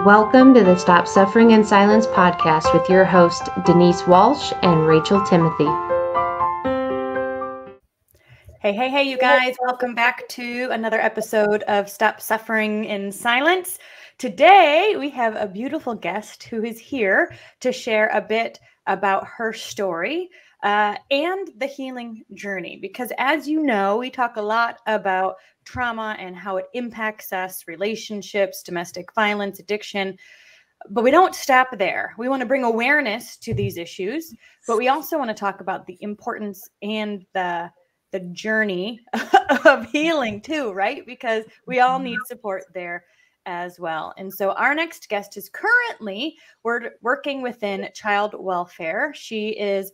Welcome to the Stop Suffering in Silence podcast with your host, Denise Walsh and Rachel Timothy. Hey, you guys. Welcome back to another episode of Stop Suffering in Silence. Today, we have a beautiful guest who is here to share a bit about her story and the healing journey. Because as you know, we talk a lot about trauma and how it impacts us, relationships, domestic violence, addiction. But we don't stop there. We want to bring awareness to these issues, but we also want to talk about the importance and the journey of healing too, right? Because we all need support there as well. And so our next guest is currently working within child welfare. She is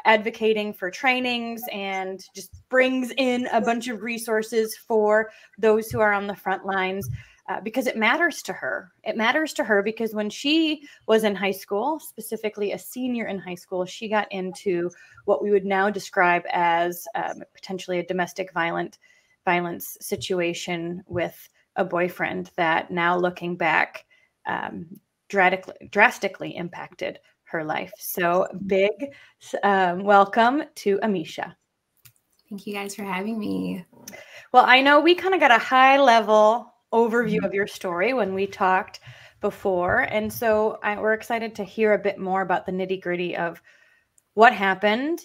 advocating for trainings and just brings in a bunch of resources for those who are on the front lines. Because it matters to her. It matters to her because when she was in high school, specifically a senior in high school, she got into what we would now describe as potentially a domestic violence situation with a boyfriend that, now looking back, drastically impacted her life. So big welcome to Ameshia. Thank you guys for having me. Well, I know we kind of got a high level overview of your story when we talked before. And so we're excited to hear a bit more about the nitty gritty of what happened,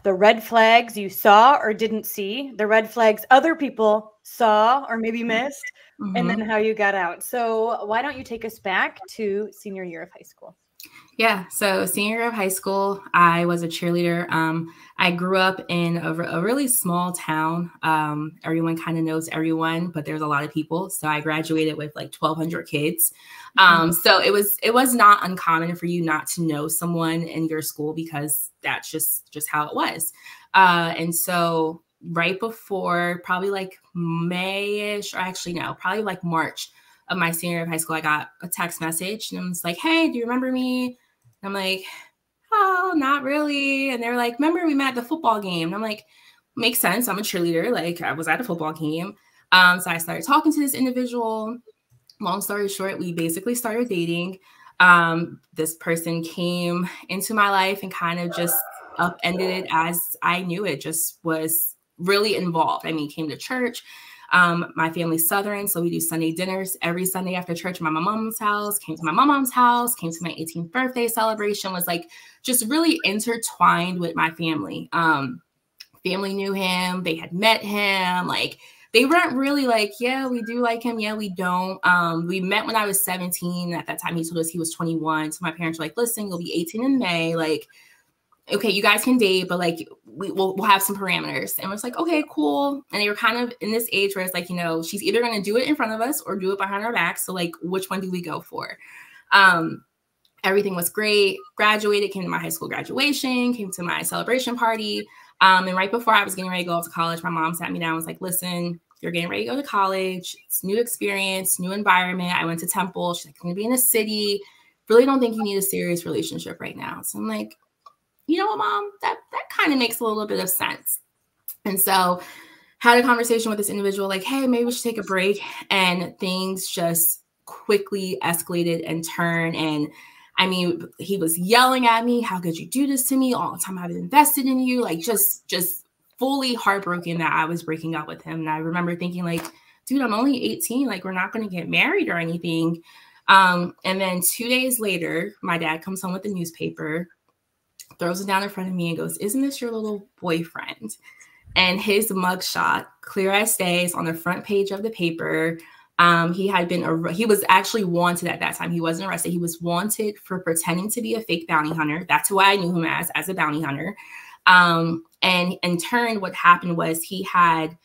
the red flags you saw or didn't see, the red flags other people saw or maybe missed, and then how you got out. So why don't you take us back to senior year of high school? Yeah. So senior year of high school, I was a cheerleader. I grew up in a really small town. Everyone kind of knows everyone, but there's a lot of people. So I graduated with like 1,200 kids. So it was not uncommon for you not to know someone in your school because that's just how it was. And so right before probably like May-ish, or actually no, probably like March of my senior year of high school, I got a text message and it was like, "Hey, do you remember me?" And I'm like, "Oh, not really." And they're like, "Remember we met at the football game?" And I'm like, "Makes sense. I'm a cheerleader. Like I was at a football game." So I started talking to this individual. Long story short, we basically started dating. This person came into my life and kind of just upended it as I knew it. Just was really involved. I mean, came to church. My family's Southern, so we do Sunday dinners every Sunday after church at my mom's house, came to my mom's house, came to my 18th birthday celebration, was like just really intertwined with my family. Family knew him. They had met him. Like they weren't really like, yeah, we do like him. Yeah, we don't. We met when I was 17. At that time, he told us he was 21. So my parents were like, "Listen, you'll be 18 in May. Like, okay, you guys can date, but like we'll have some parameters." And it's like, okay, cool. And they were kind of in this age where it's like, you know, she's either going to do it in front of us or do it behind our back. So like, which one do we go for? Everything was great. Graduated, came to my high school graduation, came to my celebration party. And right before I was getting ready to go off to college, my mom sat me down and was like, "Listen, you're getting ready to go to college. It's new experience, new environment." I went to Temple. She's like, "I'm going to be in a city. Really don't think you need a serious relationship right now." So I'm like, "You know what, Mom, that kind of makes a little bit of sense." And so had a conversation with this individual, like, "Hey, maybe we should take a break." And things just quickly escalated and turned. And I mean, he was yelling at me, "How could you do this to me? All the time I've invested in you." Like just fully heartbroken that I was breaking up with him. And I remember thinking like, dude, I'm only 18. Like we're not going to get married or anything. And then 2 days later, my dad comes home with the newspaper, throws it down in front of me and goes, "Isn't this your little boyfriend?" And his mugshot, clear as day, is on the front page of the paper. He was actually wanted at that time. He wasn't arrested. He was wanted for pretending to be a fake bounty hunter. That's who I knew him as a bounty hunter. And in turn, what happened was he had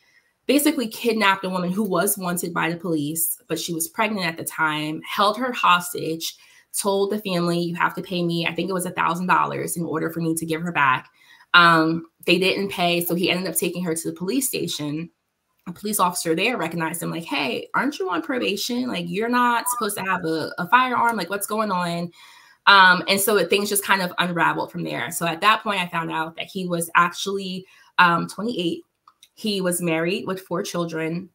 basically kidnapped a woman who was wanted by the police, but she was pregnant at the time, held her hostage, told the family, "You have to pay me," I think it was $1,000 in order for me to give her back. They didn't pay. So he ended up taking her to the police station. A police officer there recognized him like, "Hey, aren't you on probation? Like you're not supposed to have a firearm. Like what's going on?" And so things just kind of unraveled from there. So at that point, I found out that he was actually 28. He was married with 4 children.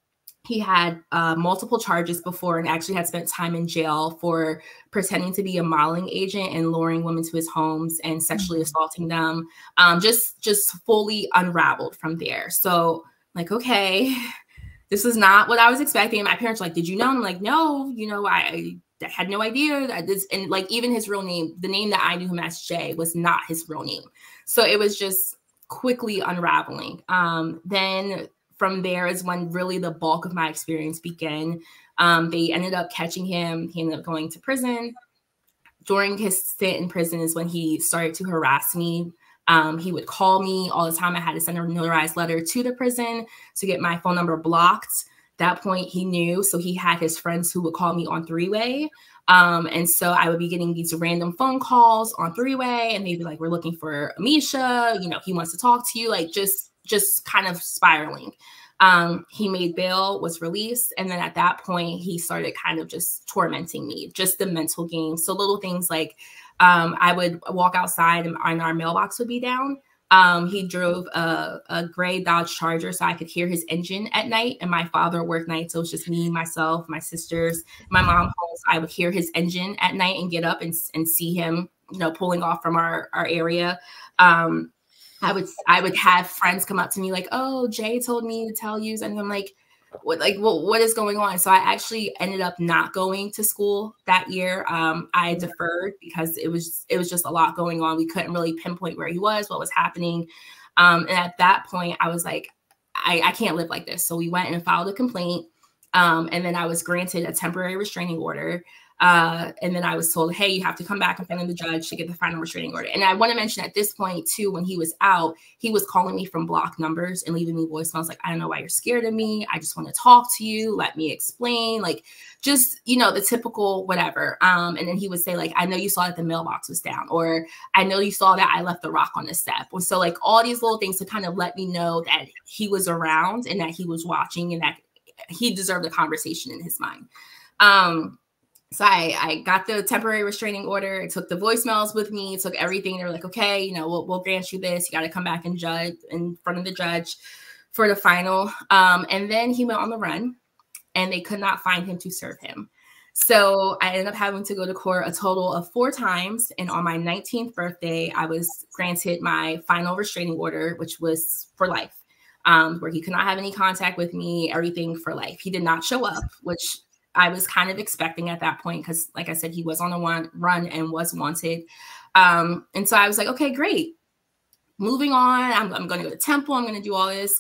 He had multiple charges before and actually had spent time in jail for pretending to be a modeling agent and luring women to his homes and sexually assaulting them. Just fully unraveled from there. So like, okay, this is not what I was expecting. And my parents were like, did you know? And I'm like, no, you know, I had no idea that this, and like even his real name, the name that I knew him as Jay, was not his real name. So it was just quickly unraveling. Then from there is when really the bulk of my experience began. They ended up catching him. He ended up going to prison. During his stint in prison is when he started to harass me. He would call me all the time. I had to send a notarized letter to the prison to get my phone number blocked. That point he knew. So he had his friends who would call me on three-way. And so I would be getting these random phone calls on three-way, and they'd be like, we're looking for Ameshia. You know, he wants to talk to you, like just kind of spiraling. He made bail, was released. And then at that point, he started kind of just tormenting me, just the mental game. So little things like I would walk outside and our mailbox would be down. He drove a gray Dodge Charger, so I could hear his engine at night. And my father worked nights, so it was just me, myself, my sisters, my mom home. So I would hear his engine at night and get up and see him, you know, pulling off from our area. I would have friends come up to me like, oh, Jay told me to tell you. And I'm like, what is going on? So I actually ended up not going to school that year. I deferred because it was just a lot going on. We couldn't really pinpoint where he was, what was happening. And at that point I was like, I can't live like this. So we went and filed a complaint. And then I was granted a temporary restraining order. And then I was told, hey, you have to come back in front of the judge to get the final restraining order. And I want to mention at this point, too, when he was out, he was calling me from blocked numbers and leaving me voicemails like, I don't know why you're scared of me. I just want to talk to you. Let me explain. Like, just, you know, the typical whatever. And then he would say, like, I know you saw that the mailbox was down, or I know you saw that I left the rock on the step. Or so like all these little things to kind of let me know that he was around and that he was watching and that he deserved a conversation in his mind. So I got the temporary restraining order. I took the voicemails with me, took everything. They were like, okay, you know, we'll grant you this. You got to come back and judge in front of the judge for the final. And then he went on the run and they could not find him to serve him. So I ended up having to go to court a total of 4 times. And on my 19th birthday, I was granted my final restraining order, which was for life, where he could not have any contact with me, everything for life. He did not show up, which I was kind of expecting at that point because, like I said, he was on the run and was wanted. And so I was like, okay, great. Moving on. I'm going to go to temple. I'm going to do all this.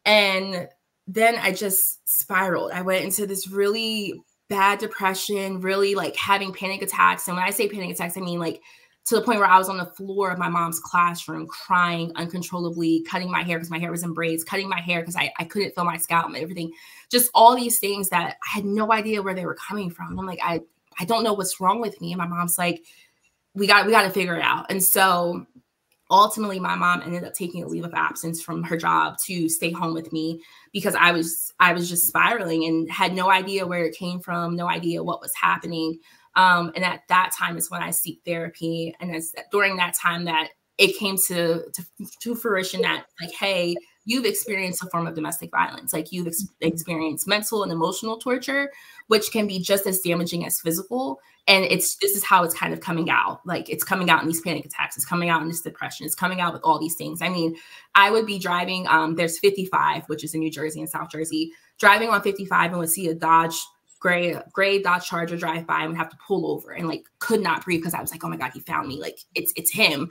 And then I just spiraled. I went into this really bad depression, really like having panic attacks. And when I say panic attacks, I mean like to the point where I was on the floor of my mom's classroom crying uncontrollably, cutting my hair because my hair was in braids, cutting my hair because I couldn't feel my scalp and everything. Just all these things that I had no idea where they were coming from. And I'm like, I don't know what's wrong with me. And my mom's like, we got to figure it out. And so ultimately my mom ended up taking a leave of absence from her job to stay home with me because I was just spiraling and had no idea where it came from, no idea what was happening. And at that time is when I seek therapy. And it's during that time that it came to fruition that like, hey, you've experienced a form of domestic violence. Like you've experienced mental and emotional torture, which can be just as damaging as physical. And this is how it's kind of coming out. Like it's coming out in these panic attacks. It's coming out in this depression. It's coming out with all these things. I mean, I would be driving, there's 55, which is in New Jersey and South Jersey, driving on 55 and would see a gray Dodge Charger drive by and would have to pull over and like could not breathe because I was like, oh my God, he found me. Like it's him.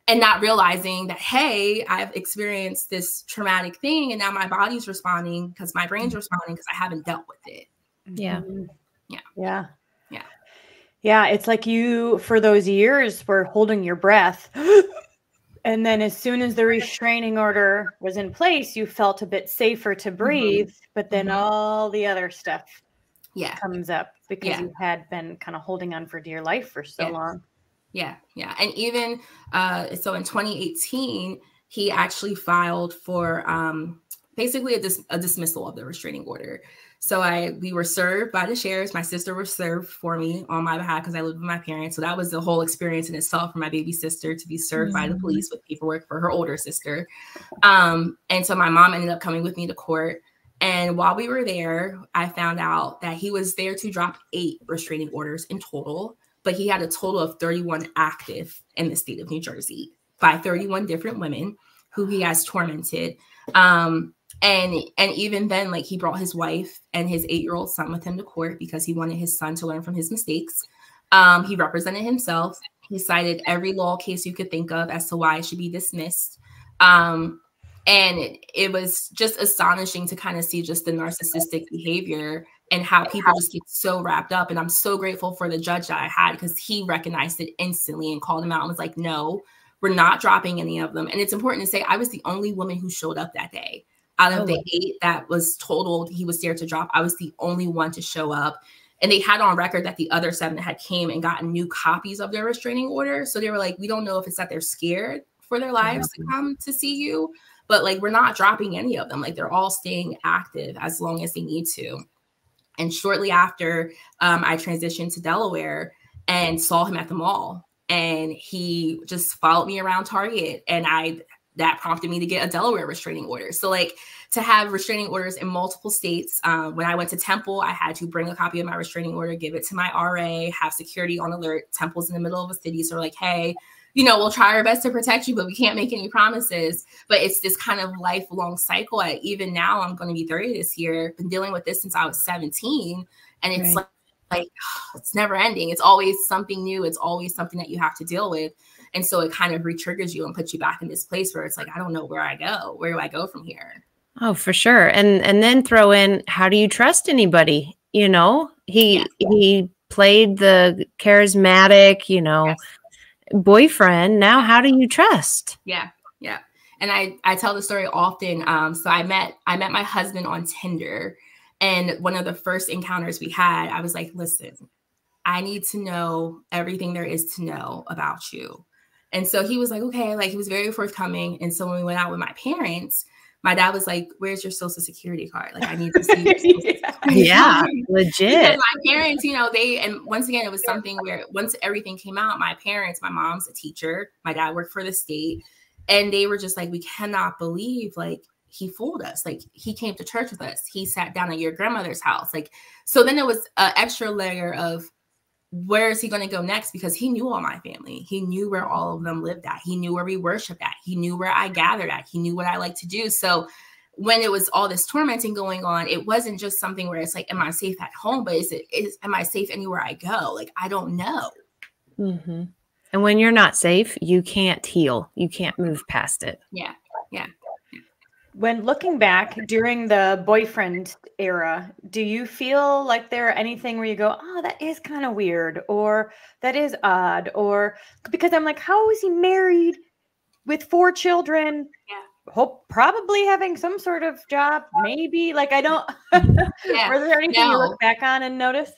And not realizing that, hey, I've experienced this traumatic thing and now my body's responding because my brain's responding because I haven't dealt with it. Yeah. Yeah. Yeah. Yeah. It's like you, for those years, were holding your breath. And then as soon as the restraining order was in place, you felt a bit safer to breathe. But then all the other stuff comes up because you had been kind of holding on for dear life for so long. Yeah. Yeah. And even so in 2018, he actually filed for basically a dismissal of the restraining order. So we were served by the sheriffs. My sister was served for me on my behalf because I lived with my parents. So that was the whole experience in itself for my baby sister to be served by the police with paperwork for her older sister. And so my mom ended up coming with me to court. And while we were there, I found out that he was there to drop 8 restraining orders in total, but he had a total of 31 active in the state of New Jersey by 31 different women who he has tormented. And even then, like, he brought his wife and his 8-year-old son with him to court because he wanted his son to learn from his mistakes. He represented himself. He cited every law case you could think of as to why it should be dismissed. And it was just astonishing to kind of see just the narcissistic behavior and how people just get so wrapped up. And I'm so grateful for the judge that I had, because he recognized it instantly and called him out and was like, no, we're not dropping any of them. And it's important to say I was the only woman who showed up that day. Out of the 8 that was totaled, he was there to drop, I was the only one to show up. And they had on record that the other 7 had came and gotten new copies of their restraining order. So they were like, we don't know if it's that they're scared for their lives to come to see you, but like, we're not dropping any of them. Like, they're all staying active as long as they need to. And shortly after, I transitioned to Delaware and saw him at the mall. And he just followed me around Target. And that prompted me to get a Delaware restraining order. So like, to have restraining orders in multiple states. When I went to Temple, I had to bring a copy of my restraining order, give it to my RA, have security on alert. Temple's in the middle of a city. So like, hey, you know, we'll try our best to protect you, but we can't make any promises. But it's this kind of lifelong cycle. Even now, I'm going to be 30 this year. Been dealing with this since I was 17. And it's like, it's never ending. It's always something new. It's always something that you have to deal with. And so it kind of re-triggers you and puts you back in this place where it's like, I don't know where I go. Where do I go from here? Oh, for sure. And then throw in, how do you trust anybody? You know, he played the charismatic, you know, boyfriend. Now, how do you trust? Yeah. Yeah. And I tell the story often. So I met my husband on Tinder, and one of the first encounters we had, I was like, listen, I need to know everything there is to know about you. And so he was like, okay, like, he was very forthcoming. And so when we went out with my parents, my dad was like, where's your social security card? Like, I need to see your social security card. Yeah, legit. Because my parents, you know, and once again, it was something where once everything came out, my parents, my mom's a teacher, my dad worked for the state, and they were just like, we cannot believe, like, he fooled us. Like, he came to church with us. He sat down at your grandmother's house. Like, so then it was an extra layer of, where is he going to go next? Because he knew all my family. He knew where all of them lived at. He knew where we worshiped at. He knew where I gathered at. He knew what I like to do. So when it was all this tormenting going on, it wasn't just something where it's like, am I safe at home? But am I safe anywhere I go? Like, I don't know. Mm-hmm. And when you're not safe, you can't heal. You can't move past it. Yeah. Yeah. When looking back during the boyfriend era, do you feel like there are anything where you go, oh, that is kind of weird, or that is odd, or because I'm like, how is he married with 4 children? Yeah. Probably having some sort of job, maybe. Like, I don't. Yeah. Were there anything you look back on and notice?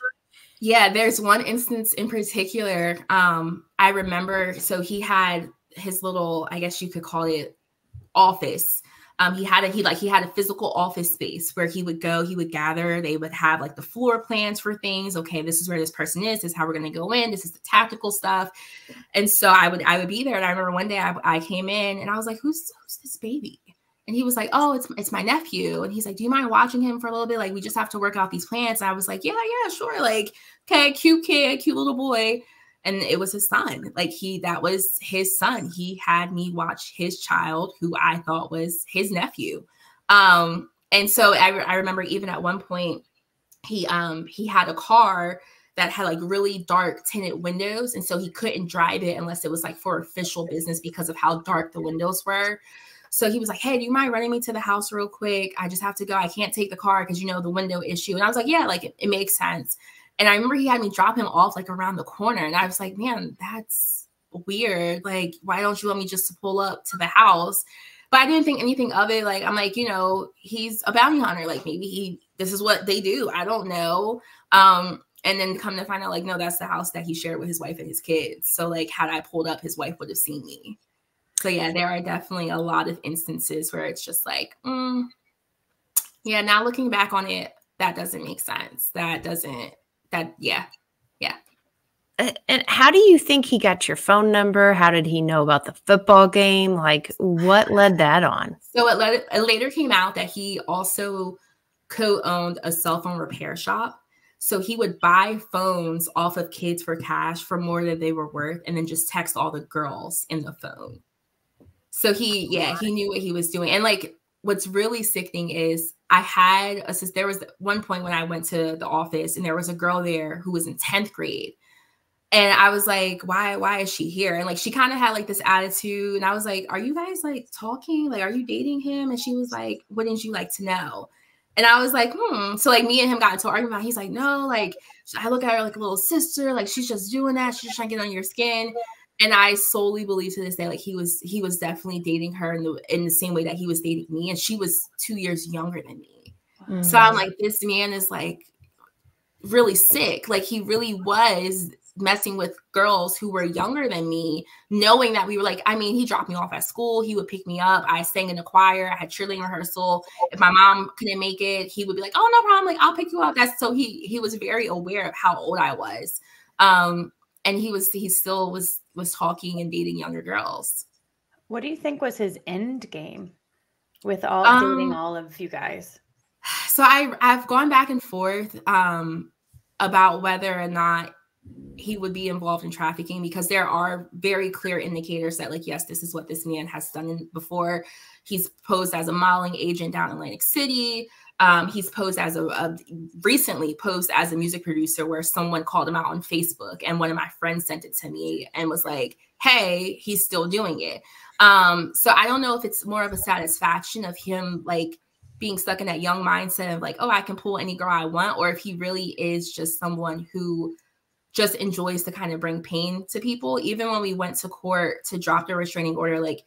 Yeah, there's one instance in particular. I remember. So he had his little, I guess you could call it, office. He had a physical office space where he would go, he would gather, they would have like the floor plans for things. Okay, this is where this person is. This is how we're going to go in. This is the tactical stuff. And so I would be there. And I remember one day I came in and I was like, who's this baby? And he was like, oh, it's my nephew. And he's like, do you mind watching him for a little bit? Like, we just have to work out these plans. And I was like, yeah, sure. Like, okay, cute kid, cute little boy. And it was his son. Like, that was his son. He had me watch his child, who I thought was his nephew. And so I remember even at one point, he had a car that had like really dark tinted windows. And so he couldn't drive it unless it was like for official business because of how dark the windows were. So he was like, hey, do you mind running me to the house real quick? I just have to go. I can't take the car because, you know, the window issue. And I was like, yeah, like it makes sense. And I remember he had me drop him off like around the corner. And I was like, man, that's weird. Like, why don't you want me just to pull up to the house? But I didn't think anything of it. Like, I'm like, you know, he's a bounty hunter. Like, maybe this is what they do. I don't know. And then come to find out, like, no, that's the house that he shared with his wife and his kids. So like, had I pulled up, his wife would have seen me. So yeah, there are definitely a lot of instances where it's just like, yeah, now looking back on it, that doesn't make sense. Yeah. And how do you think he got your phone number? How did he know about the football game? Like, what led that on? So it later came out that he also co-owned a cell phone repair shop. So he would buy phones off of kids for cash for more than they were worth, and then just text all the girls in the phone. So he knew what he was doing. And like, what's really sickening is there was one point when I went to the office and there was a girl there who was in 10th grade. And I was like, why is she here? And like, she kind of had like this attitude. And I was like, are you guys like talking? Like, are you dating him? And she was like, wouldn't you like to know? And I was like, So like me and him got into an argument. He's like, no, like I look at her like a little sister. Like she's just doing that. She's just trying to get on your skin. And I solely believe to this day, like he was definitely dating her in the same way that he was dating me. And she was 2 years younger than me. Mm-hmm. So I'm like, this man is like really sick. Like he really was messing with girls who were younger than me, knowing that we were like, I mean, he dropped me off at school. He would pick me up. I sang in the choir. I had cheerleading rehearsal. If my mom couldn't make it, he would be like, oh, no problem. Like, I'll pick you up. So he was very aware of how old I was. And he still was talking and dating younger girls. What do you think was his end game with dating all of you guys? So I've gone back and forth about whether or not he would be involved in trafficking, because there are very clear indicators that like, yes, this is what this man has done before. He's posed as a modeling agent down in Atlantic City. He's posed as recently posed as a music producer, where someone called him out on Facebook, and one of my friends sent it to me and was like, hey, he's still doing it. So I don't know if it's more of a satisfaction of him like being stuck in that young mindset of like, oh, I can pull any girl I want, or if he really is just someone who just enjoys to kind of bring pain to people. Even when we went to court to drop the restraining order, like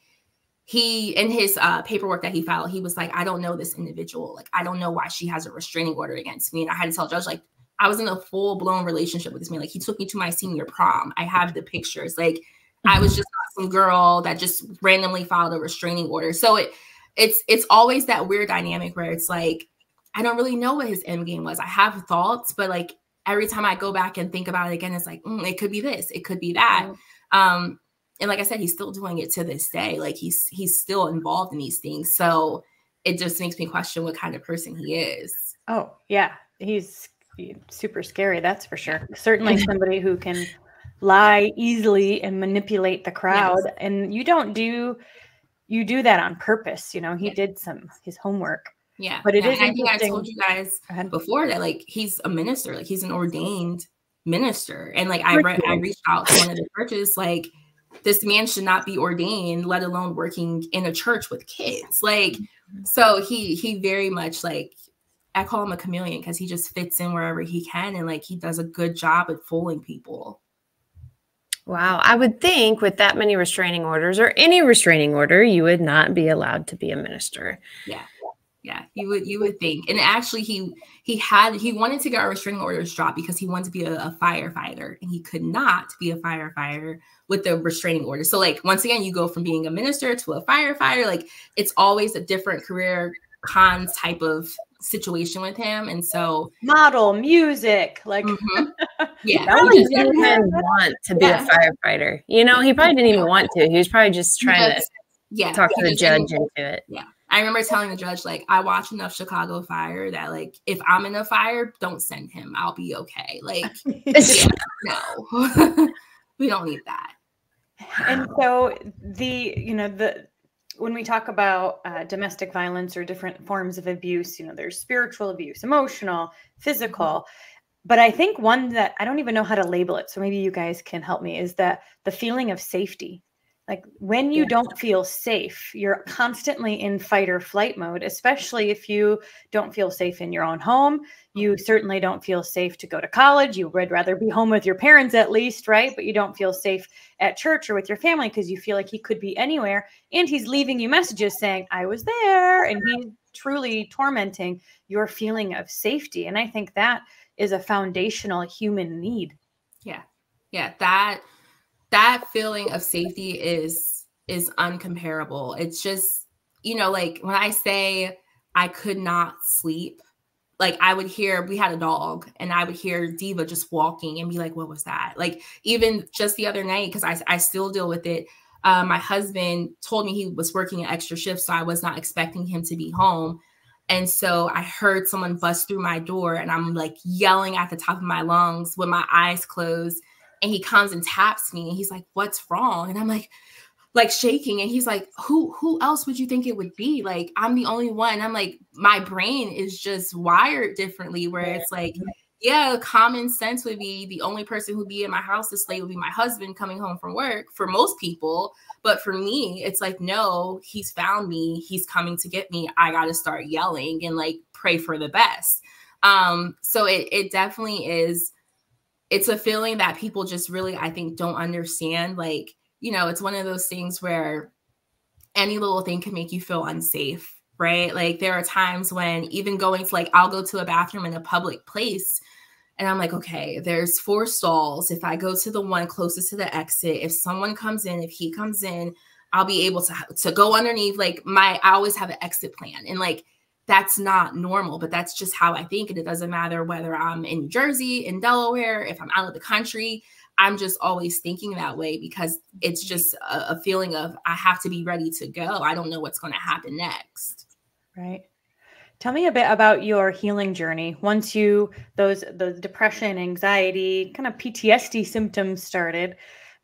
he, in his paperwork that he filed, he was like, I don't know this individual. Like, I don't know why she has a restraining order against me. And I had to tell the judge, like, I was in a full blown relationship with this man. Like, he took me to my senior prom. I have the pictures. Like, I was just not some girl that just randomly filed a restraining order. So it's always that weird dynamic where it's like, I don't really know what his end game was. I have thoughts, but like every time I go back and think about it again, it's like, it could be this, it could be that. And like I said, he's still doing it to this day. Like he's still involved in these things. So it just makes me question what kind of person he is. Oh yeah. He's super scary. That's for sure. Certainly somebody who can lie easily and manipulate the crowd. Yes. And you do that on purpose. You know, he did his homework. Yeah. But it is I think I told you guys before that, like, he's a minister, like he's an ordained minister. And like, I reached out to one of the churches, like, this man should not be ordained, let alone working in a church with kids. Like, so he very much, like, I call him a chameleon because he just fits in wherever he can. And like, he does a good job at fooling people. Wow. I would think with that many restraining orders, or any restraining order, you would not be allowed to be a minister. Yeah. Yeah, you would think. And actually he wanted to get our restraining orders dropped because he wanted to be a firefighter, and he could not be a firefighter with the restraining order. So like, once again, you go from being a minister to a firefighter. Like, it's always a different career cons type of situation with him. And so model music, like yeah, he probably didn't even want to be a firefighter. You know, he probably didn't even want to. He was probably just trying to talk to the judge into it. Yeah. I remember telling the judge, like, I watch enough Chicago Fire that, like, if I'm in a fire, don't send him. I'll be okay. Like, no, we don't need that. And so when we talk about domestic violence or different forms of abuse, there's spiritual abuse, emotional, physical. But I think one that I don't even know how to label it, so maybe you guys can help me, is that the feeling of safety. Like, when you don't feel safe, you're constantly in fight or flight mode, especially if you don't feel safe in your own home. You certainly don't feel safe to go to college. You would rather be home with your parents at least, right? But you don't feel safe at church or with your family because you feel like he could be anywhere. And he's leaving you messages saying, I was there. And he's truly tormenting your feeling of safety. And I think that is a foundational human need. Yeah. Yeah. That feeling of safety is uncomparable. It's just, like, when I say I could not sleep, like, I would hear, we had a dog, and I would hear Diva just walking and be like, what was that? Like, even just the other night, because I still deal with it. My husband told me he was working an extra shift, so I was not expecting him to be home. And so I heard someone bust through my door, and I'm like yelling at the top of my lungs with my eyes closed. And he comes and taps me, and he's like, "What's wrong?" And I'm like shaking. And he's like, who else would you think it would be? Like, I'm the only one. I'm like, my brain is just wired differently, where it's like, yeah, common sense would be the only person who'd be in my house this late would be my husband coming home from work for most people. But for me, it's like, no, he's found me. He's coming to get me. I got to start yelling and like pray for the best. So it definitely is. It's a feeling that people just really, I think, don't understand. Like, you know, it's one of those things where any little thing can make you feel unsafe, right? Like there are times when even going to like, I'll go to a bathroom in a public place and I'm like, okay, there's 4 stalls. If I go to the one closest to the exit, if someone comes in, if he comes in, I'll be able to go underneath. Like I always have an exit plan. And like, that's not normal, but that's just how I think. And it doesn't matter whether I'm in New Jersey, in Delaware, if I'm out of the country, I'm just always thinking that way because it's just a feeling of I have to be ready to go. I don't know what's going to happen next. Right. Tell me a bit about your healing journey. Once those depression, anxiety, kind of PTSD symptoms started,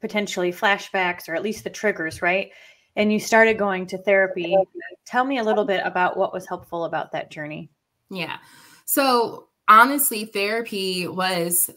potentially flashbacks or at least the triggers, right? And you started going to therapy. Tell me a little bit about what was helpful about that journey. Yeah. So honestly, therapy was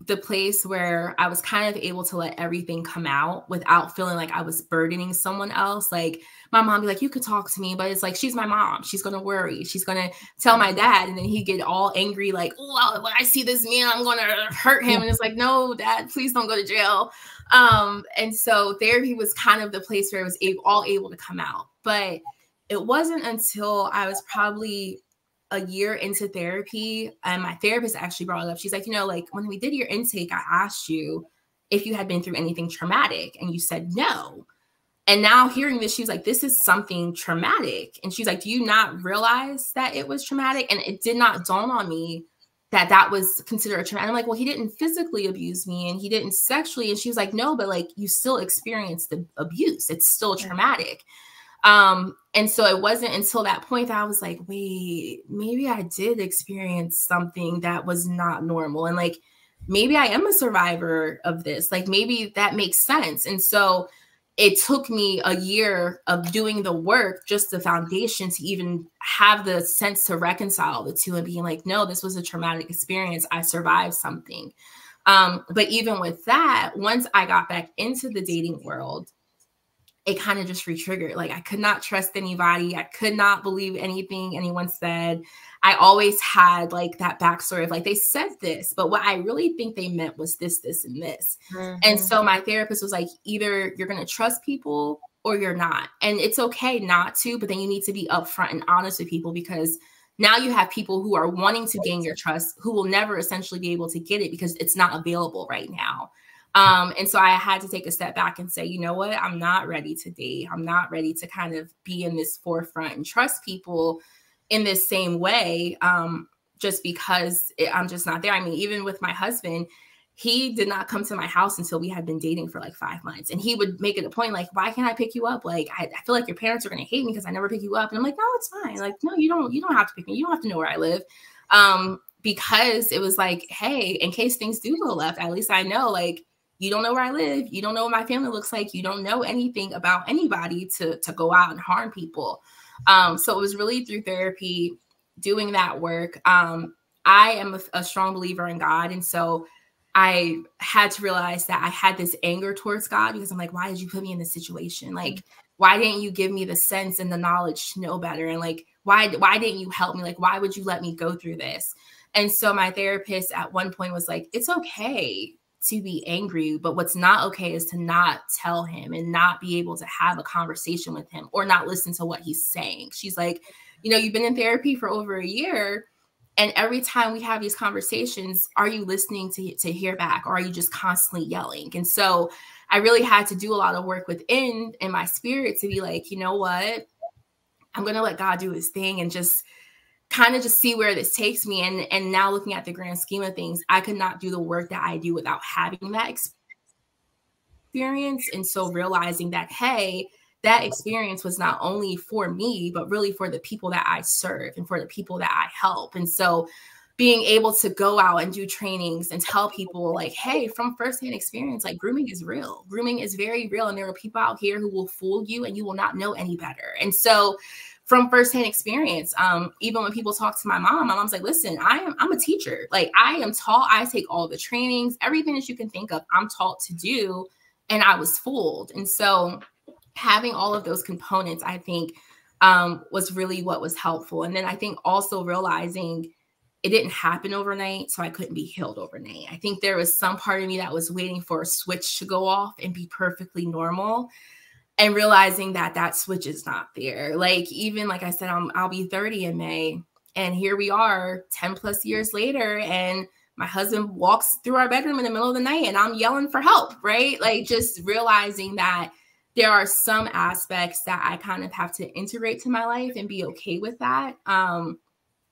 the place where I was kind of able to let everything come out without feeling like I was burdening someone else. Like my mom be like, you could talk to me, but it's like, she's my mom. She's going to worry. She's going to tell my dad. And then he'd get all angry. Like, oh, when I see this man, I'm going to hurt him. And it's like, no, Dad, please don't go to jail. And so therapy was kind of the place where it was all able to come out. But it wasn't until I was probably a year into therapy, and my therapist actually brought it up. She's like, you know, like when we did your intake, I asked you if you had been through anything traumatic, and you said no. And now hearing this, she was like, this is something traumatic. And she's like, do you not realize that it was traumatic? And it did not dawn on me that that was considered a traumatic. I'm like, well, he didn't physically abuse me and he didn't sexually. And she was like, no, but like you still experienced the abuse. It's still traumatic. And so it wasn't until that point that I was like, wait, maybe I did experience something that was not normal. And like, maybe I am a survivor of this. Like, maybe that makes sense. And so it took me a year of doing the work, just the foundation to even have the sense to reconcile the two and being like, no, this was a traumatic experience. I survived something. But even with that, once I got back into the dating world, it kind of just re-triggered. Like I could not trust anybody. I could not believe anything anyone said. I always had like that backstory of like, they said this, but what I really think they meant was this, this, and this. Mm-hmm. And so my therapist was like, either you're going to trust people or you're not. And it's okay not to, but then you need to be upfront and honest with people, because now you have people who are wanting to gain your trust who will never essentially be able to get it because it's not available right now. And so I had to take a step back and say, you know what, I'm not ready to date. I'm not ready to kind of be in this forefront and trust people in this same way, just because I'm just not there. I mean, even with my husband, he did not come to my house until we had been dating for like 5 months. And he would make it a point, like, why can't I pick you up? Like, I feel like your parents are going to hate me because I never pick you up. And I'm like, no, it's fine. Like, no, you don't have to pick me. You don't have to know where I live. Because it was like, hey, in case things do go left, at least I know, like, you don't know where I live. You don't know what my family looks like. You don't know anything about anybody to go out and harm people. So it was really through therapy, doing that work. I am a strong believer in God. And so I had to realize that I had this anger towards God because I'm like, why did you put me in this situation? Like, why didn't you give me the sense and the knowledge to know better? And like, why didn't you help me? Like, why would you let me go through this? And so my therapist at one point was like, it's okay to be angry, but what's not okay is to not tell him and not be able to have a conversation with him or not listen to what he's saying. She's like, you know, you've been in therapy for over a year, and every time we have these conversations, are you listening to hear back, or are you just constantly yelling? And so I really had to do a lot of work within in my spirit to be like, you know what, I'm going to let God do his thing and just kind of just see where this takes me. And now looking at the grand scheme of things, I could not do the work that I do without having that experience. And so realizing that, hey, that experience was not only for me, but really for the people that I serve and for the people that I help. And so being able to go out and do trainings and tell people like, hey, from firsthand experience, like grooming is real. Grooming is very real. And there are people out here who will fool you and you will not know any better. And so from firsthand experience, even when people talk to my mom's like, listen, I'm a teacher. Like I am taught, I take all the trainings, everything that you can think of, I'm taught to do. And I was fooled. And so having all of those components, I think, was really what was helpful. And then I think also realizing it didn't happen overnight, so I couldn't be healed overnight. I think there was some part of me that was waiting for a switch to go off and be perfectly normal, and realizing that that switch is not there. Like, even like I said, I'll be 30 in May, and here we are 10 plus years later, and my husband walks through our bedroom in the middle of the night and I'm yelling for help, right? Like just realizing that there are some aspects that I kind of have to integrate to my life and be okay with that.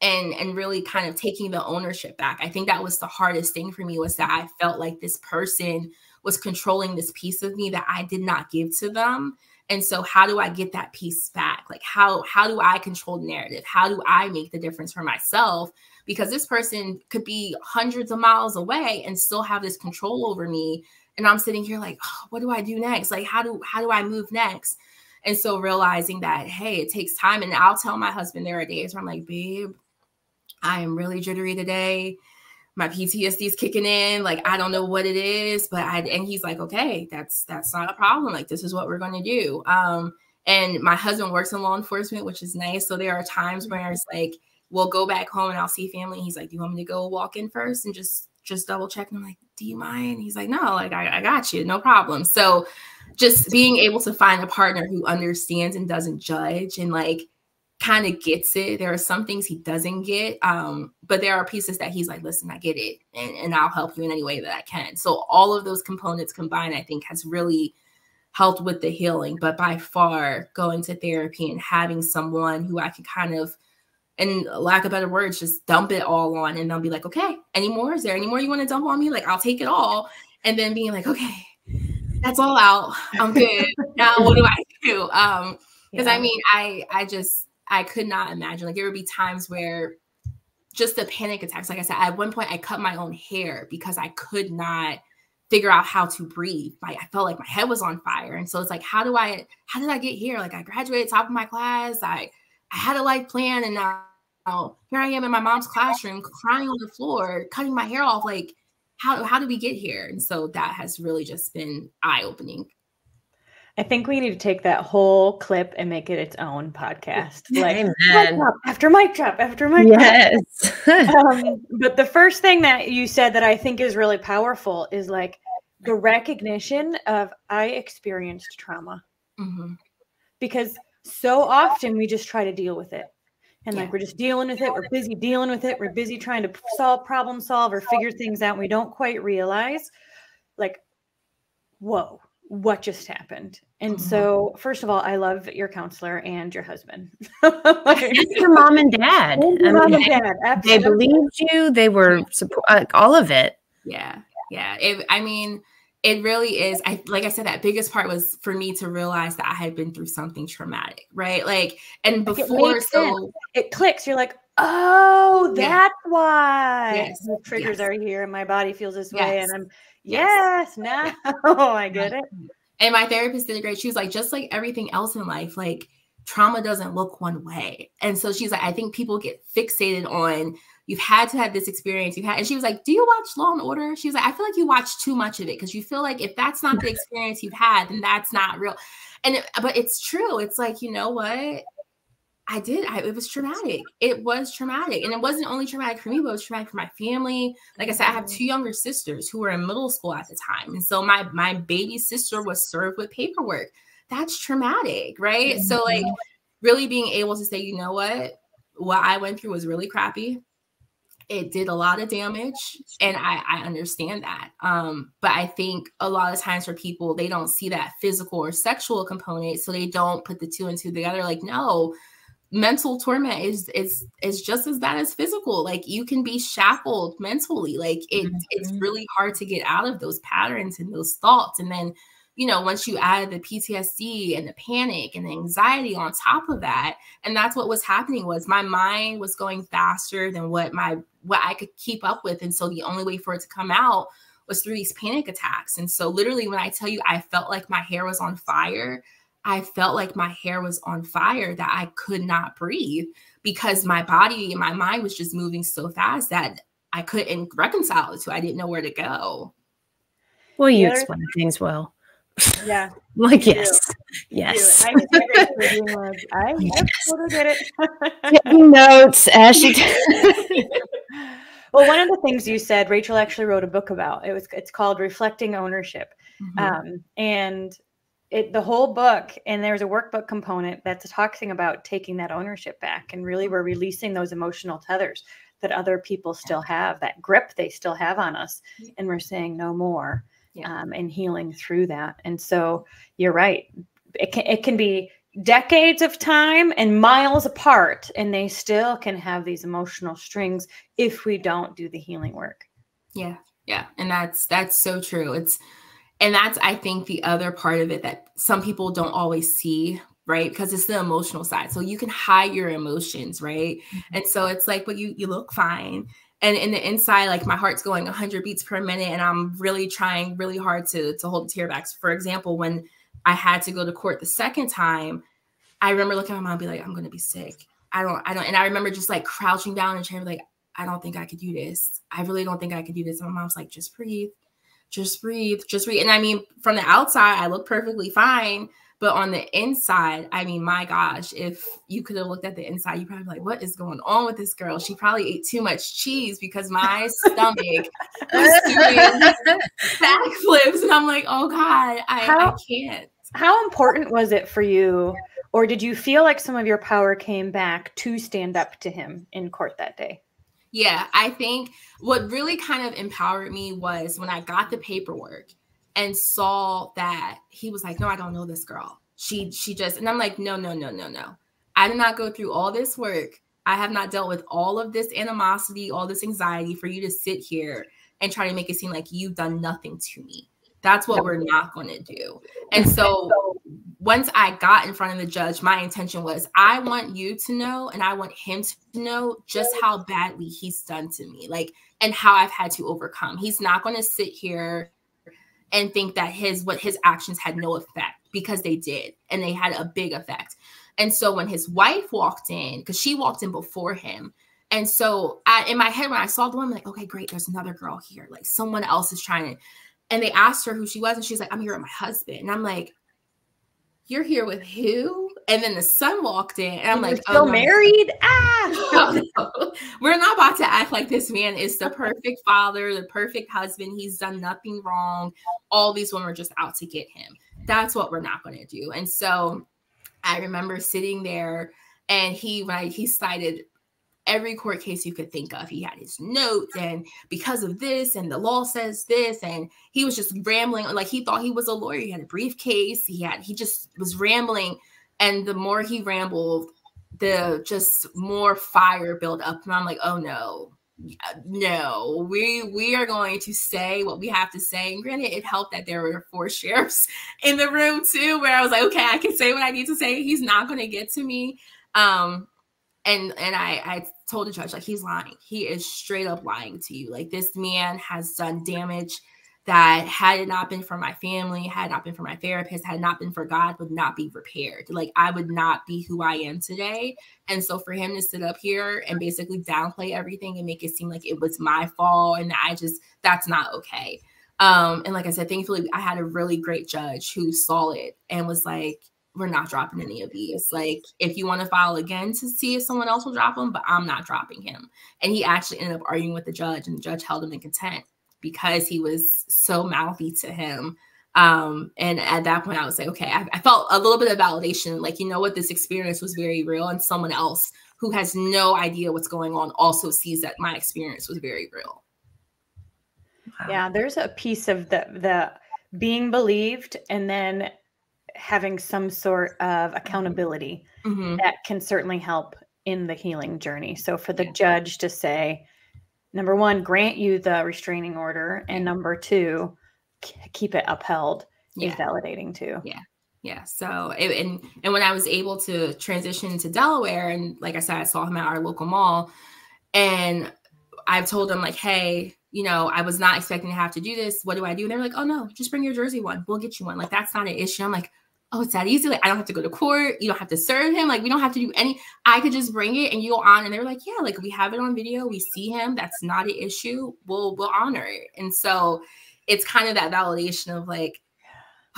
And really kind of taking the ownership back. I think that was the hardest thing for me, was that I felt like this person was controlling this piece of me that I did not give to them. And so how do I get that piece back? Like how do I control the narrative? How do I make the difference for myself? Because this person could be hundreds of miles away and still have this control over me. And I'm sitting here like, oh, what do I do next? Like, how do I move next? And so realizing that, hey, it takes time. And I'll tell my husband, there are days where I'm like, babe, I am really jittery today. My PTSD is kicking in. Like, I don't know what it is, but and he's like, okay, that's not a problem. Like, this is what we're going to do. And my husband works in law enforcement, which is nice. So there are times where it's like, we'll go back home and I'll see family. He's like, do you want me to go walk in first and just double check? And I'm like, do you mind? He's like, no, like, I got you. No problem. So just being able to find a partner who understands and doesn't judge and like kind of gets it. There are some things he doesn't get, but there are pieces that he's like, listen, I get it. And I'll help you in any way that I can. So all of those components combined, I think, has really helped with the healing. But by far, going to therapy and having someone who I can kind of, in lack of better words, just dump it all on, and they'll be like, okay, any more? Is there any more you want to dump on me? Like, I'll take it all. And then being like, okay, that's all out. I'm good. Now what do I do? Because I mean, I could not imagine, like, there would be times where just the panic attacks. Like I said, at one point I cut my own hair because I could not figure out how to breathe. Like, I felt like my head was on fire. And so it's like, how did I get here? Like, I graduated top of my class. I had a life plan, and now here I am in my mom's classroom crying on the floor, cutting my hair off. Like, how did we get here? And so that has really just been eye-opening. I think we need to take that whole clip and make it its own podcast. Like, Amen. Mic drop after mic drop. Yes. But the first thing that you said that I think is really powerful is like the recognition of, I experienced trauma. Mm-hmm. Because so often we just try to deal with it. And like, we're just dealing with it. We're busy dealing with it. We're busy trying to problem solve or figure things out. And we don't quite realize, like, whoa, what just happened? And so, first of all, I love your counselor and your husband. And your mom and dad. Mom and dad. Absolutely. They believed you. They were all of it. Yeah. Yeah. It really is. Like I said, that biggest part was for me to realize that I had been through something traumatic, right? Like, and before, so it clicks. You're like, oh, that's why the triggers are here, and my body feels this way, and I'm now I get it. And my therapist did a great. She was like, just like everything else in life, like trauma doesn't look one way. And so she's like, I think people get fixated on, you've had to have this experience. And she was like, do you watch Law and Order? She was like, I feel like you watch too much of it because you feel like if that's not the experience you've had, then that's not real. But it's true. It's like, you know what? It was traumatic. It was traumatic. And it wasn't only traumatic for me, but it was traumatic for my family. Like I said, I have 2 younger sisters who were in middle school at the time. And so my baby sister was served with paperwork. That's traumatic, right? Mm-hmm. So like really being able to say, you know what I went through was really crappy. It did a lot of damage, and I understand that. But I think a lot of times for people, they don't see that physical or sexual component, so they don't put the 2 and 2 together. Like, no, mental torment is just as bad as physical. Like, you can be shackled mentally. Like, it's really hard to get out of those patterns and those thoughts. And then you know, once you add the PTSD and the panic and the anxiety on top of that, and that's what was happening, was my mind was going faster than what I could keep up with. And so the only way for it to come out was through these panic attacks. And so literally, when I tell you, I felt like my hair was on fire, I felt like my hair was on fire, that I could not breathe, because my body and my mind was just moving so fast that I couldn't reconcile the two. I didn't know where to go. Well, you explain things well. Yeah. Like, yes. Yes. I totally get it. Taking notes, Ashley. Well, one of the things you said, Rachel actually wrote a book about. It's called Reflecting Ownership. And the whole book, and there's a workbook component that's talking about taking that ownership back. And really, we're releasing those emotional tethers that other people still have, that grip they still have on us. And we're saying no more, and healing through that. And so you're right. It can be decades of time and miles apart, and they still can have these emotional strings if we don't do the healing work. Yeah. Yeah. And that's so true. And that's, I think, the other part of it that some people don't always see, right? Because it's the emotional side. So you can hide your emotions, right? And so it's like, but you look fine. And in the inside, like, my heart's going 100 beats per minute, and I'm really trying really hard to hold the tear back. For example, when I had to go to court the second time, I remember looking at my mom and be like, I'm going to be sick. I don't. And I remember just like crouching down in a chair, like, I don't think I could do this. I really don't think I could do this. And my mom's like, just breathe. Just breathe, just breathe. And I mean, from the outside, I look perfectly fine. But on the inside, I mean, my gosh, if you could have looked at the inside, you probably be like, what is going on with this girl? She probably ate too much cheese, because my stomach was doing backflips. And I'm like, oh God, I can't. How important was it for you? Or did you feel like some of your power came back to stand up to him in court that day? Yeah, I think what really kind of empowered me was when I got the paperwork and saw that he was like, no, I don't know this girl. She just, and I'm like, no. I did not go through all this work. I have not dealt with all of this animosity, all this anxiety for you to sit here and try to make it seem like you've done nothing to me. That's what we're not going to do. And so once I got in front of the judge, my intention was, I want you to know, and I want him to know just how badly he's done to me, like, and how I've had to overcome. He's not going to sit here and think that his actions had no effect, because they did, and they had a big effect. And so when his wife walked in, because she walked in before him, and so in my head, when I saw the woman, like, okay, great, there's another girl here, like someone else is trying to. And they asked her who she was, and she's like, I'm here with my husband. And I'm like, you're here with who? And then the son walked in, and I'm like, still married? Oh, no. We're not about to act like this man is the perfect father, the perfect husband. He's done nothing wrong. All these women are just out to get him. That's what we're not going to do. And so I remember sitting there, and when he cited every court case you could think of. He had his notes, and because of this, and the law says this, and he was just rambling, like he thought he was a lawyer. He had a briefcase. He just was rambling. And the more he rambled, the just more fire built up. And I'm like, oh no, we are going to say what we have to say. And granted, it helped that there were 4 sheriffs in the room too, where I was like, okay, I can say what I need to say. He's not going to get to me. And I told the judge, like, he's lying. He is straight up lying to you. Like, this man has done damage that, had it not been for my family, had it not been for my therapist, had it not been for God, would not be repaired. Like, I would not be who I am today. And so for him to sit up here and basically downplay everything and make it seem like it was my fault, and that's not okay. And like I said, thankfully, I had a really great judge who saw it and was like, we're not dropping any of these. Like, if you want to file again to see if someone else will drop them, but I'm not dropping him. And he actually ended up arguing with the judge, and the judge held him in contempt because he was so mouthy to him. And at that point, I was like, okay, I felt a little bit of validation. Like, you know what? This experience was very real. And someone else who has no idea what's going on also sees that my experience was very real. Wow. Yeah, there's a piece of the being believed, and then having some sort of accountability that can certainly help in the healing journey. So for the judge to say, number 1, grant you the restraining order, and number 2, keep it upheld, is validating too. Yeah. Yeah. So, and when I was able to transition to Delaware, and like I said, I saw him at our local mall, and I've told them like, hey, you know, I was not expecting to have to do this. What do I do? And they're like, oh no, just bring your jersey one. We'll get you one. Like, that's not an issue. I'm like, oh, it's that easy. Like, I don't have to go to court. You don't have to serve him. Like, we don't have to do I could just bring it and you go on. And they were like, yeah, like we have it on video. We see him. That's not an issue. We'll honor it. And so it's kind of that validation of like,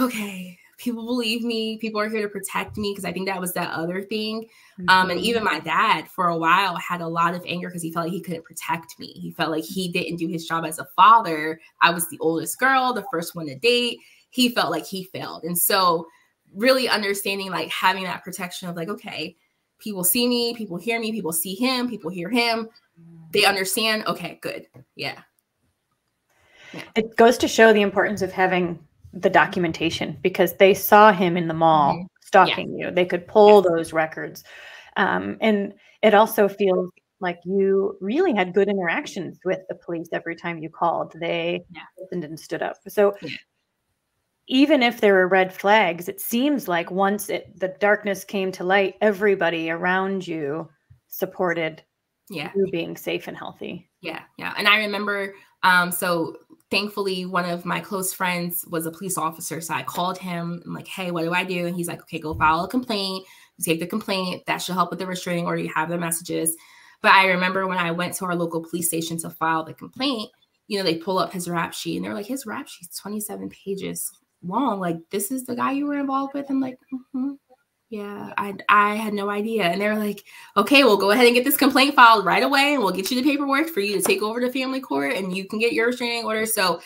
okay, people believe me. People are here to protect me. Cause I think that was that other thing. And even my dad for a while had a lot of anger because he felt like he couldn't protect me. He felt like he didn't do his job as a father. I was the oldest girl, the first one to date. He felt like he failed. And so really understanding, like having that protection of like, okay, people see me, people hear me, people see him, people hear him. They understand. Okay, good. Yeah. It goes to show the importance of having the documentation because they saw him in the mall stalking you. They could pull those records. And it also feels like you really had good interactions with the police every time you called. They listened and stood up. So even if there were red flags, it seems like once the darkness came to light, everybody around you supported you being safe and healthy. Yeah. Yeah. And I remember, so thankfully one of my close friends was a police officer. So I called him. I'm like, hey, what do I do? And he's like, okay, go file a complaint. You take the complaint. That should help with the restraining order. You have the messages. But I remember when I went to our local police station to file the complaint, you know, they pull up his rap sheet and they're like, his rap sheet's 27 pages long. Like, this is the guy you were involved with? I'm like, yeah, I had no idea. And they're like, okay, we'll go ahead and get this complaint filed right away. And we'll get you the paperwork for you to take over to family court and you can get your restraining order. So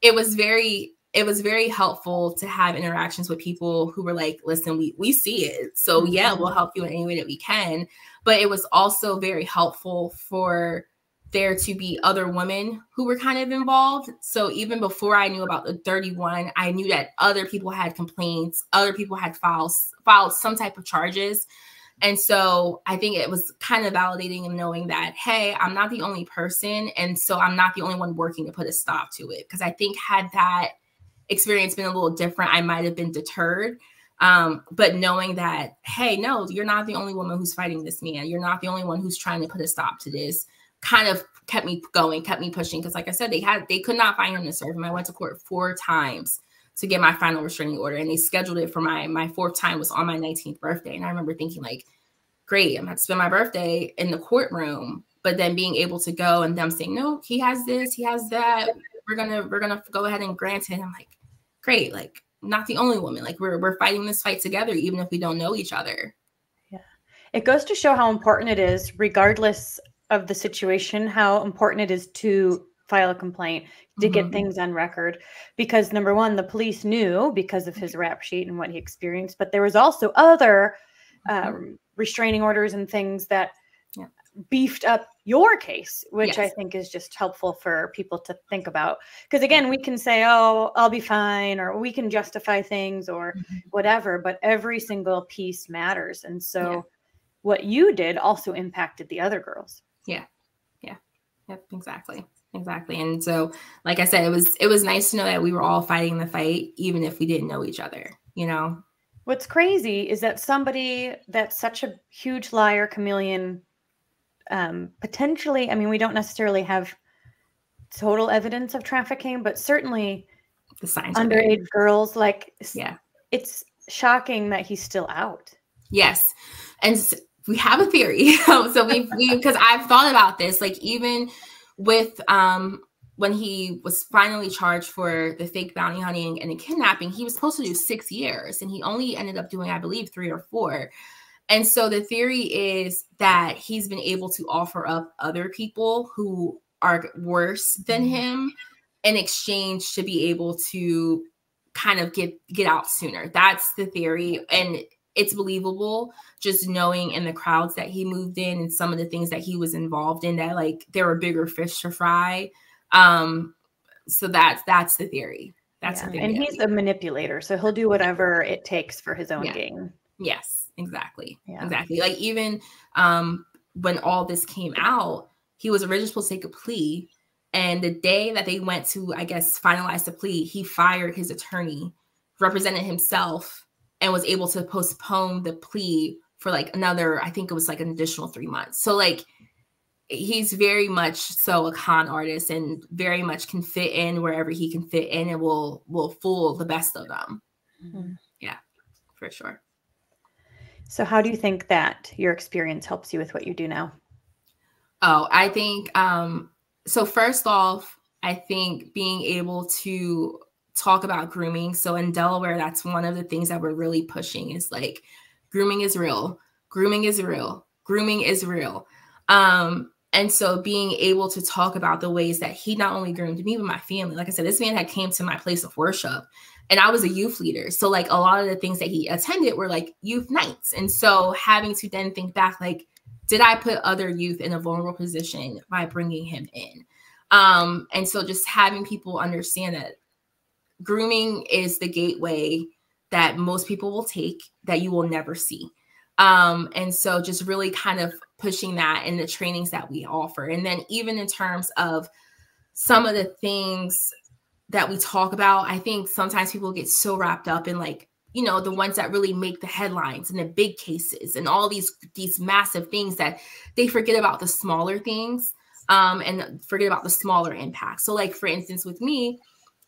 it was very helpful to have interactions with people who were like, listen, we see it. So yeah, we'll help you in any way that we can. But it was also very helpful for there to be other women who were kind of involved. So even before I knew about the 31, I knew that other people had complaints, other people had filed some type of charges. And so I think it was kind of validating in knowing that, hey, I'm not the only person. And so I'm not the only one working to put a stop to it. Because I think had that experience been a little different, I might have been deterred. But knowing that, hey, no, you're not the only woman who's fighting this man. You're not the only one who's trying to put a stop to this, kind of kept me going, kept me pushing. Because like I said, they could not find him to serve him. I went to court 4 times to get my final restraining order. And they scheduled it for my 4th time was on my 19th birthday. And I remember thinking like, great, I'm going to spend my birthday in the courtroom, but then being able to go and them saying, no, he has this, he has that. We're going to go ahead and grant it. I'm like, great. Like, not the only woman. Like we're fighting this fight together, even if we don't know each other. Yeah. It goes to show how important it is, regardless of the situation, how important it is to file a complaint, to get things on record. Because number one, the police knew because of his rap sheet and what he experienced, but there was also other restraining orders and things that beefed up your case, which I think is just helpful for people to think about. Because again, we can say, oh, I'll be fine, or we can justify things or whatever, but every single piece matters. And so what you did also impacted the other girls. Yep, exactly. And so, like I said, it was nice to know that we were all fighting the fight, even if we didn't know each other, you know? What's crazy is that somebody that's such a huge liar, chameleon, potentially, I mean, we don't necessarily have total evidence of trafficking, but certainly the signs underage girls, like, it's shocking that he's still out. Yes. And we have a theory. So we because I've thought about this, like even with when he was finally charged for the fake bounty hunting and the kidnapping, he was supposed to do 6 years and he only ended up doing, I believe, 3 or 4. And so the theory is that he's been able to offer up other people who are worse than him in exchange to be able to kind of get out sooner. That's the theory. And it's believable just knowing in the crowds that he moved in and some of the things that he was involved in, that like there were bigger fish to fry. So that's the theory. That's the theory. And he's a manipulator, so he'll do whatever it takes for his own gain. Yes, exactly. Exactly. Like even when all this came out, he was originally supposed to take a plea. And the day that they went to, I guess, finalize the plea, he fired his attorney represented himself and was able to postpone the plea for like another, I think it was like an additional 3 months. So like, he's very much so a con artist and very much can fit in wherever he can fit in and will fool the best of them. Mm-hmm. Yeah, for sure. So how do you think that your experience helps you with what you do now? Oh, I think, so first off, I think being able to talk about grooming. So in Delaware, that's one of the things that we're really pushing is like, grooming is real. Grooming is real. Grooming is real. And so being able to talk about the ways that he not only groomed me, but my family. Like I said, this man had came to my place of worship and I was a youth leader. So like a lot of the things that he attended were like youth nights. And so having to then think back, like, did I put other youth in a vulnerable position by bringing him in? And so just having people understand that grooming is the gateway that most people will take that you will never see. And so just really kind of pushing that in the trainings that we offer. And then even in terms of some of the things that we talk about, I think sometimes people get so wrapped up in like, you know, the ones that really make the headlines and the big cases and all these massive things that they forget about the smaller things and forget about the smaller impacts. So like, for instance, with me,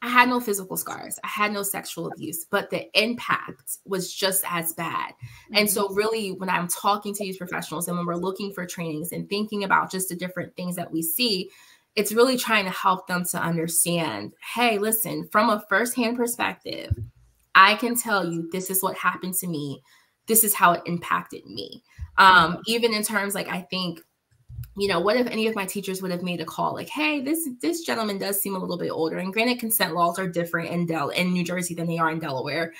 I had no physical scars. I had no sexual abuse, but the impact was just as bad. And so really when I'm talking to these professionals and when we're looking for trainings and thinking about just the different things that we see, it's really trying to help them to understand, hey, listen, from a firsthand perspective, I can tell you, this is what happened to me. This is how it impacted me. Even in terms, like, I think, you know, what if any of my teachers would have made a call like, hey, this gentleman does seem a little bit older, and granted consent laws are different in New Jersey than they are in Delaware.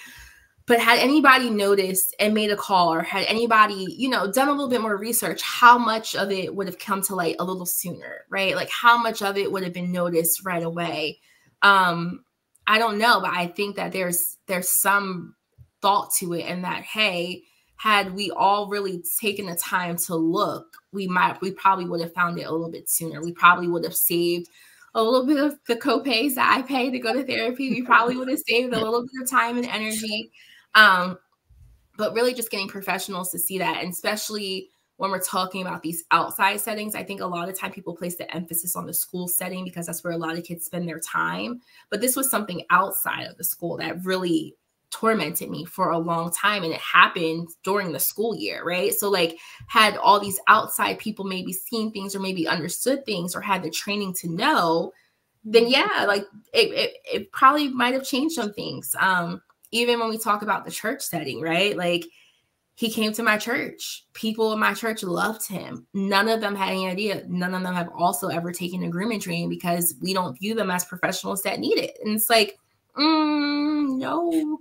But had anybody noticed and made a call, or had anybody, you know, done a little bit more research, how much of it would have come to light a little sooner, right? Like how much of it would have been noticed right away? I don't know, but I think that there's some thought to it, and that, hey, had we all really taken the time to look, we probably would have found it a little bit sooner. We probably would have saved a little bit of the copays that I pay to go to therapy. We probably would have saved a little bit of time and energy. But really just getting professionals to see that, and especially when we're talking about these outside settings, I think a lot of time people place the emphasis on the school setting because that's where a lot of kids spend their time. But this was something outside of the school that really tormented me for a long time. And it happened during the school year, right? So like, had all these outside people maybe seen things or maybe understood things or had the training to know, then yeah, like it probably might have changed some things. Even when we talk about the church setting, right? Like, he came to my church. People in my church loved him. None of them had any idea. None of them have also ever taken a grooming training because we don't view them as professionals that need it. And it's like, no.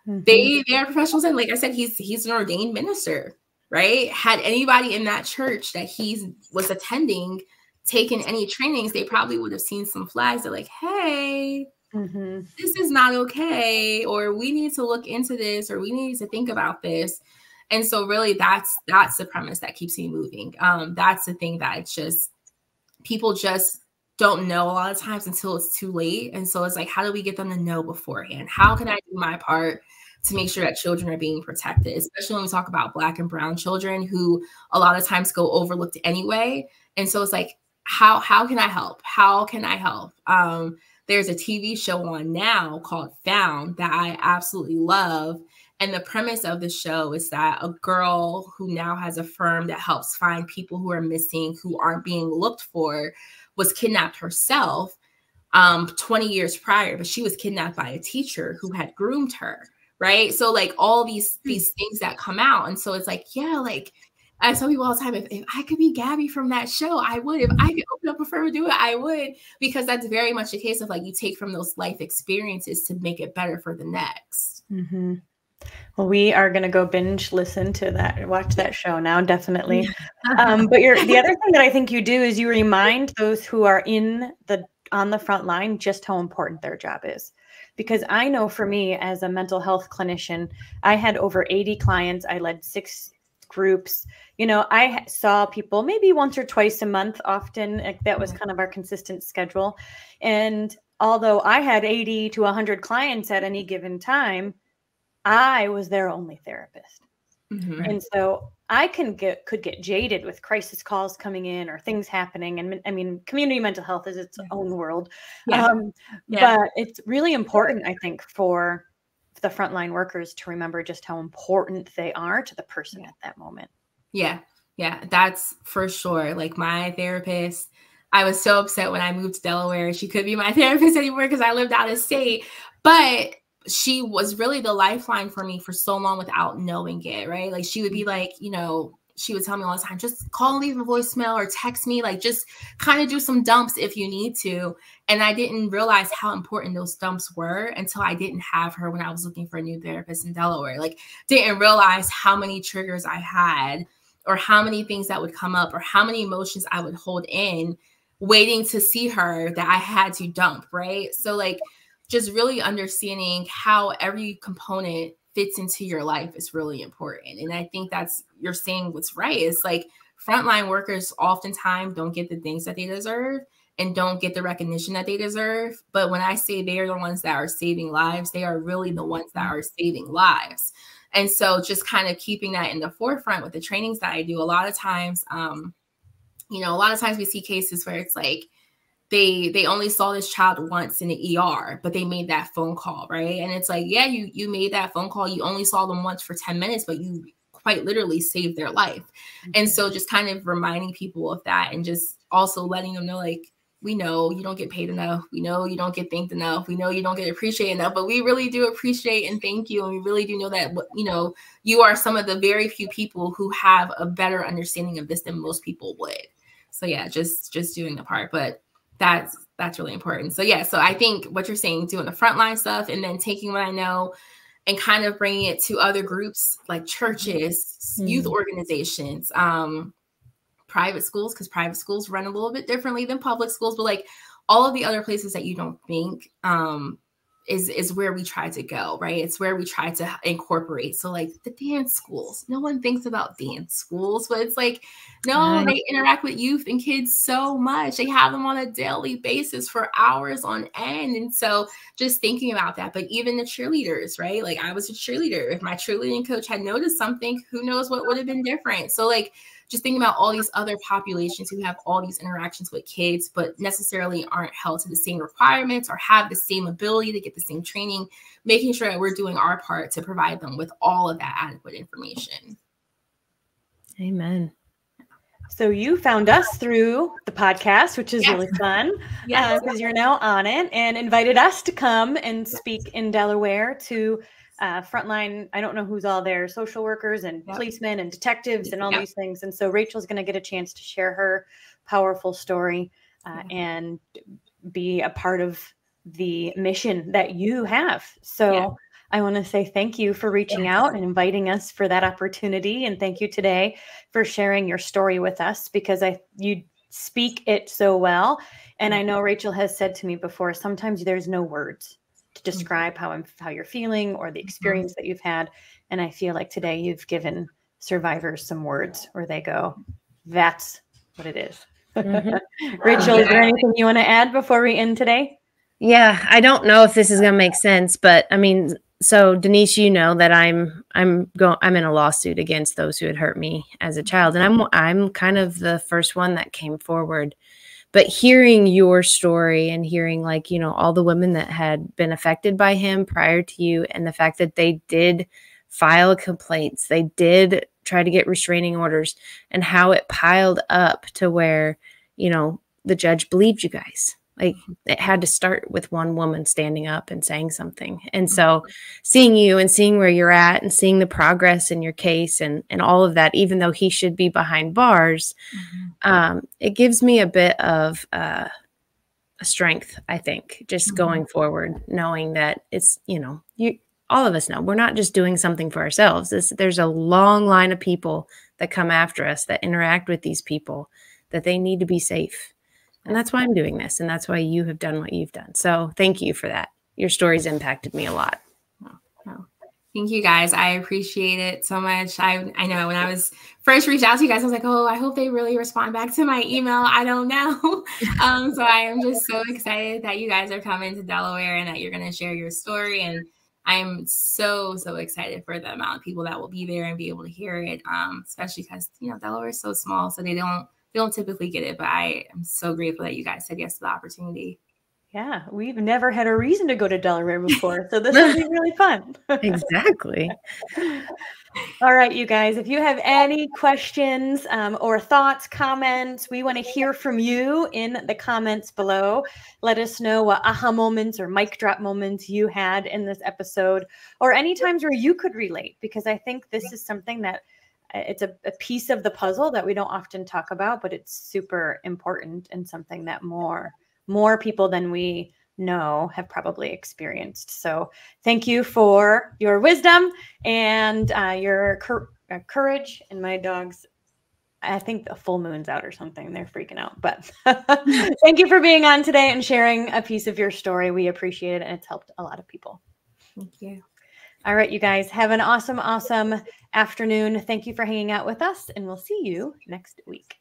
They are professionals. And like I said, he's an ordained minister, right? Had anybody in that church that he was attending taken any trainings, they probably would have seen some flags that like, hey, this is not okay, or we need to look into this, or we need to think about this. And so really that's the premise that keeps me moving. That's the thing that it's just, people just don't know a lot of times until it's too late. And so it's like, how do we get them to know beforehand? How can I do my part to make sure that children are being protected, especially when we talk about Black and brown children who a lot of times go overlooked anyway. And so it's like, how can I help? How can I help? There's a TV show on now called Found that I absolutely love. And the premise of the show is that a girl who now has a firm that helps find people who are missing, who aren't being looked for, was kidnapped herself 20 years prior, but she was kidnapped by a teacher who had groomed her, right? So like all these things that come out. And so it's like, yeah, like I tell people all the time, if I could be Gabby from that show, I would. If I could open up a firm and do it, I would, because that's very much a case of like, you take from those life experiences to make it better for the next. Well, we are going to go binge listen to that, watch that show now, definitely. But the other thing that I think you do is you remind those who are on the front line just how important their job is. Because I know for me as a mental health clinician, I had over 80 clients. I led 6 groups. You know, I saw people maybe once or twice a month, often. Like, that was kind of our consistent schedule. And although I had 80 to 100 clients at any given time, I was their only therapist. Mm-hmm. And so I could get jaded with crisis calls coming in or things happening. And I mean, community mental health is its own world. But it's really important, I think, for the frontline workers to remember just how important they are to the person at that moment. Yeah, that's for sure. Like my therapist, I was so upset when I moved to Delaware. She couldn't be my therapist anymore because I lived out of state. But she was really the lifeline for me for so long without knowing it, right? Like she would be like, you know, she would tell me all the time, just call and leave a voicemail or text me, like just kind of do some dumps if you need to. And I didn't realize how important those dumps were until I didn't have her when I was looking for a new therapist in Delaware. Like didn't realize how many triggers I had or how many things that would come up or how many emotions I would hold in waiting to see her that I had to dump, right? So like just really understanding how every component fits into your life is really important. And I think that's, you're saying what's right. It's like frontline workers oftentimes don't get the things that they deserve and don't get the recognition that they deserve. But when I say they are the ones that are saving lives, they are really the ones that are saving lives. And so just kind of keeping that in the forefront with the trainings that I do, a lot of times, you know, a lot of times we see cases where it's like, they only saw this child once in the ER, but they made that phone call, right? And it's like, yeah, you made that phone call. You only saw them once for 10 minutes, but you quite literally saved their life. Mm-hmm. And so just kind of reminding people of that and just also letting them know, like, we know you don't get paid enough. We know you don't get thanked enough. We know you don't get appreciated enough, but we really do appreciate and thank you. And we really do know that, you know, you are some of the very few people who have a better understanding of this than most people would. So yeah, just doing the part, but that's really important. So yeah, so I think what you're saying, doing the frontline stuff and then taking what I know and kind of bringing it to other groups like churches, youth organizations, private schools, because private schools run a little bit differently than public schools, but like all of the other places that you don't think is where we try to go, right? It's where we try to incorporate. So like the dance schools, no one thinks about dance schools, but it's like, no, they interact with youth and kids so much. They have them on a daily basis for hours on end. And so just thinking about that, but even the cheerleaders, right? Like I was a cheerleader. If my cheerleading coach had noticed something, who knows what would have been different. So like, just thinking about all these other populations who have all these interactions with kids, but necessarily aren't held to the same requirements or have the same ability to get the same training, making sure that we're doing our part to provide them with all of that adequate information. Amen. So you found us through the podcast, which is really fun because you're now on it, and invited us to come and speak in Delaware to frontline, I don't know who's all there, social workers and policemen and detectives and all these things. And so Rachel's going to get a chance to share her powerful story and be a part of the mission that you have. So I want to say thank you for reaching out and inviting us for that opportunity. And thank you today for sharing your story with us, because you speak it so well. And I know Rachel has said to me before, sometimes there's no words to describe how you're feeling or the experience that you've had. And I feel like today you've given survivors some words where they go, that's what it is. Rachel, is there anything you want to add before we end today? Yeah, I don't know if this is going to make sense, but I mean, so Denise, you know that I'm in a lawsuit against those who had hurt me as a child, and I'm kind of the first one that came forward. But hearing your story and hearing, like, you know, all the women that had been affected by him prior to you, and the fact that they did file complaints, they did try to get restraining orders, and how it piled up to where, you know, the judge believed you guys. Like, it had to start with one woman standing up and saying something. And so seeing you and seeing where you're at and seeing the progress in your case and all of that, even though he should be behind bars, it gives me a bit of a strength, I think, just going forward, knowing that it's, you know, all of us know we're not just doing something for ourselves. There's a long line of people that come after us, that interact with these people, that they need to be safe. And that's why I'm doing this. And that's why you have done what you've done. So thank you for that. Your story's impacted me a lot. Thank you guys. I appreciate it so much. I know when I was first reached out to you guys, I was like, oh, I hope they really respond back to my email. I don't know. So I am just so excited that you guys are coming to Delaware and that you're going to share your story. And I'm so excited for the amount of people that will be there and be able to hear it, especially because, Delaware is so small, so they don't typically get it. But I am so grateful that you guys said yes to the opportunity. Yeah, we've never had a reason to go to Delaware before, so this will be really fun. Exactly. All right, you guys, if you have any questions or thoughts, comments, we want to hear from you in the comments below. Let us know what aha moments or mic drop moments you had in this episode, or any times where you could relate, because I think this is something that it's a piece of the puzzle that we don't often talk about, but it's super important and something that more people than we know have probably experienced. So thank you for your wisdom and your courage. And my dogs, I think the full moon's out or something. They're freaking out. But thank you for being on today and sharing a piece of your story. We appreciate it, and it's helped a lot of people. Thank you. All right, you guys, have an awesome afternoon. Thank you for hanging out with us, and we'll see you next week.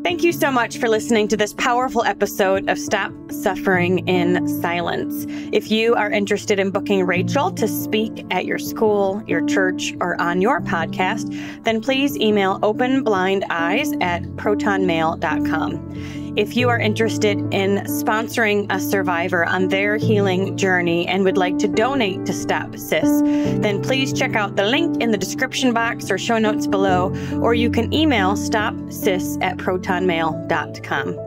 Thank you so much for listening to this powerful episode of Stop Suffering in Silence. If you are interested in booking Rachel to speak at your school, your church, or on your podcast, then please email openblindeyes@protonmail.com. If you are interested in sponsoring a survivor on their healing journey and would like to donate to Stop SIS, then please check out the link in the description box or show notes below, or you can email stopsis@protonmail.com.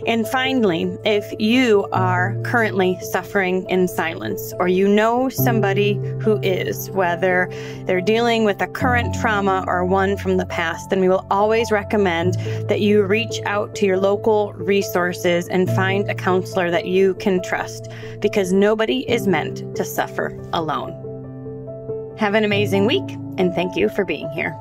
And finally, if you are currently suffering in silence, or you know somebody who is, whether they're dealing with a current trauma or one from the past, then we will always recommend that you reach out to your local resources and find a counselor that you can trust, because nobody is meant to suffer alone. Have an amazing week, and thank you for being here.